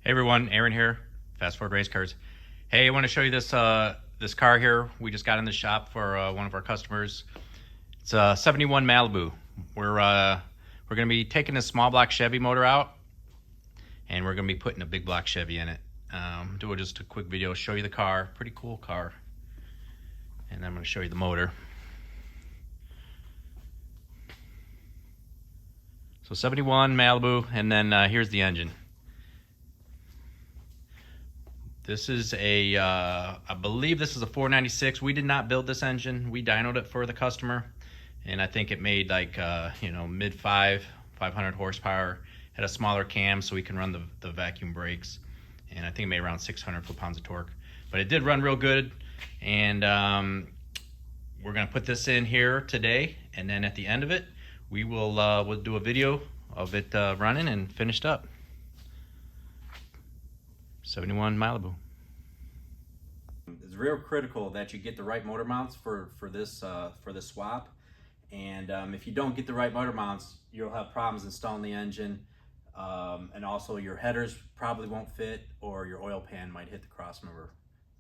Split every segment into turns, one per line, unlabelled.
Hey everyone, Aaron here, Fast Forward Race Cars. Hey, I want to show you this this car here. We just got in the shop for one of our customers. It's a 71 Malibu. We're gonna be taking this small block Chevy motor out, and we're gonna be putting a big block Chevy in it. Do just a quick video, show you the car. Pretty cool car, and then I'm gonna show you the motor. So 71 Malibu, and then here's the engine. This is a, I believe this is a 496. We did not build this engine. We dynoed it for the customer, and I think it made like, mid 500 horsepower. Had a smaller cam so we can run the vacuum brakes, and I think it made around 600 foot-pounds of torque. But it did run real good, and we're gonna put this in here today, and then at the end of it, we'll do a video of it running and finished up. 71 Malibu. It's real critical that you get the right motor mounts for this swap, and if you don't get the right motor mounts, you'll have problems installing the engine, and also your headers probably won't fit, or your oil pan might hit the cross member.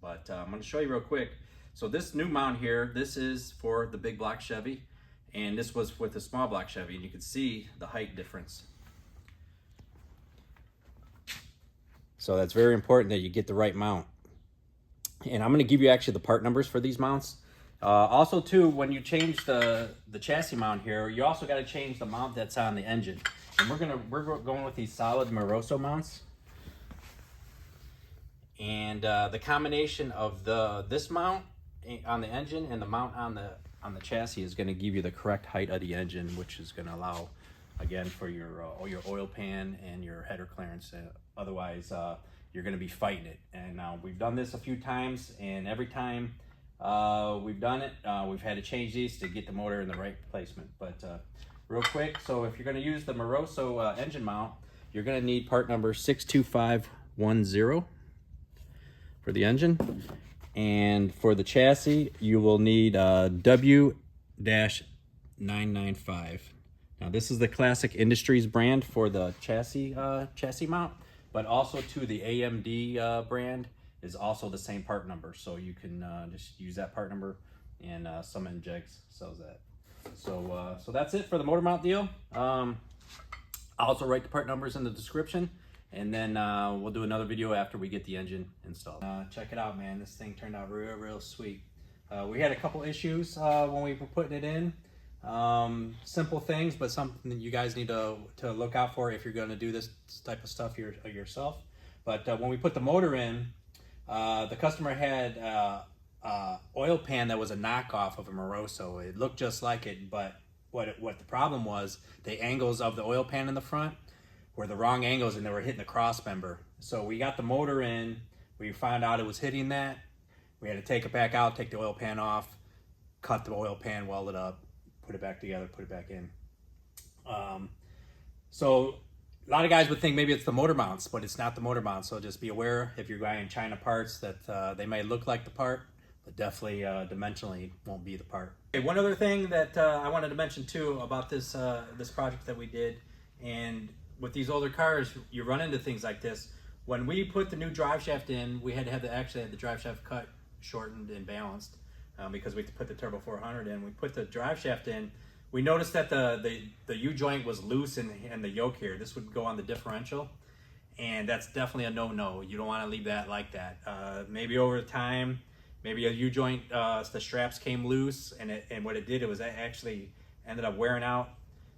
But I'm going to show you real quick. So this new mount here, this is for the big block Chevy, and this was with the small block Chevy, and you can see the height difference. So that's very important that you get the right mount. And I'm going to give you actually the part numbers for these mounts. Also too, when you change the chassis mount here, you also got to change the mount that's on the engine. And we're going with these solid Moroso mounts. And the combination of this mount on the engine and the mount on the chassis is going to give you the correct height of the engine, which is going to allow, again, for your oil pan and your header clearance. Otherwise, you're going to be fighting it. And we've done this a few times, and every time we've done it, we've had to change these to get the motor in the right placement. But real quick, so if you're going to use the Moroso engine mount, you're going to need part number 62510 for the engine. And for the chassis, you will need W-995. Now this is the Classic Industries brand for the chassis mount, but also too the AMD brand is also the same part number. So you can just use that part number, and Summit Jegs sells that. So that's it for the motor mount deal. I'll also write the part numbers in the description, and then we'll do another video after we get the engine installed. Check it out, man. This thing turned out real sweet. We had a couple issues when we were putting it in. Simple things, but something that you guys need to look out for if you're going to do this type of stuff yourself. But when we put the motor in, the customer had oil pan that was a knockoff of a Moroso. It looked just like it, but what the problem was, the angles of the oil pan in the front were the wrong angles, and they were hitting the cross member. So we got the motor in, we found out it was hitting that. We had to take it back out, take the oil pan off, cut the oil pan, weld it up, put it back together, put it back in. So a lot of guys would think maybe it's the motor mounts, but it's not the motor mounts. So just be aware if you're buying China parts that they may look like the part, but definitely dimensionally won't be the part. Okay, one other thing that I wanted to mention too about this this project that we did, and with these older cars, you run into things like this. When we put the new drive shaft in, we had to have actually had the drive shaft cut, shortened, and balanced. Because we put the Turbo 400 in, we put the drive shaft in, we noticed that the U-joint was loose in the yoke here. This would go on the differential, and that's definitely a no-no. You don't want to leave that like that. Maybe over time, maybe a U-joint, the straps came loose, and what it did, it was actually ended up wearing out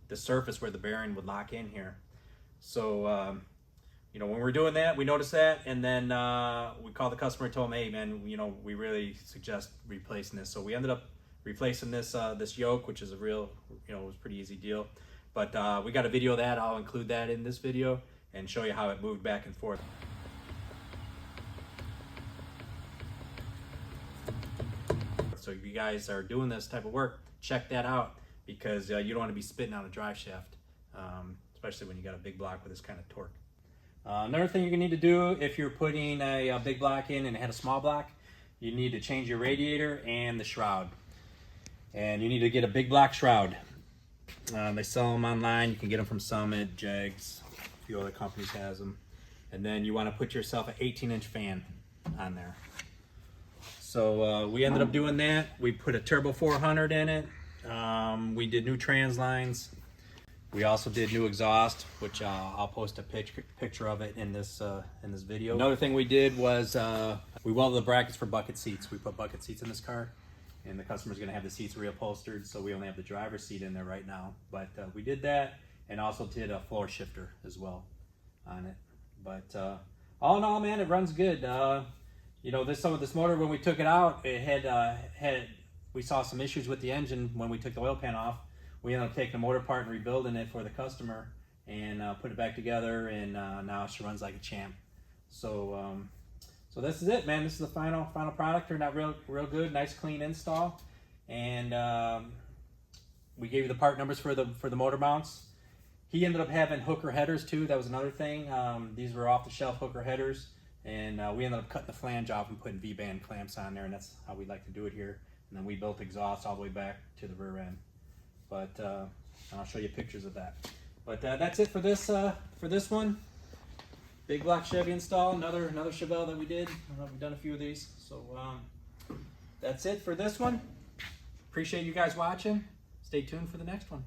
the surface where the bearing would lock in here. So when we're doing that, we noticed that, and then we called the customer and told him, hey man, we really suggest replacing this. So we ended up replacing this this yoke, which is a real, it was a pretty easy deal. But we got a video of that. I'll include that in this video and show you how it moved back and forth. So if you guys are doing this type of work, check that out, because you don't want to be spitting out a drive shaft, especially when you got a big block with this kind of torque. Another thing you're going to need to do if you're putting a big block in and it had a small block, you need to change your radiator and the shroud. And you need to get a big block shroud. They sell them online. You can get them from Summit, Jegs, a few other companies has them. And then you want to put yourself an 18-inch fan on there. So we ended up doing that. We put a Turbo 400 in it. We did new trans lines. We also did new exhaust, which I'll post a picture of it in this video. Another thing we did was we welded the brackets for bucket seats. We put bucket seats in this car, and the customer's going to have the seats reupholstered, so we only have the driver's seat in there right now. But we did that, and also did a floor shifter as well on it. But all in all, man, it runs good. You know, this motor, when we took it out, it had we saw some issues with the engine when we took the oil pan off. We ended up taking the motor apart and rebuilding it for the customer, and put it back together, and now she runs like a champ. So so this is it, man. This is the final product. Turned out real good. Nice clean install, and we gave you the part numbers for the motor mounts. He ended up having hooker headers too. That was another thing. These were off the shelf hooker headers, and we ended up cutting the flange off and putting V-band clamps on there, and that's how we like to do it here. And then we built exhaust all the way back to the rear end. But I'll show you pictures of that. But that's it for this one. Big block Chevy install. Another Chevelle that we did. We've done a few of these. So that's it for this one. Appreciate you guys watching. Stay tuned for the next one.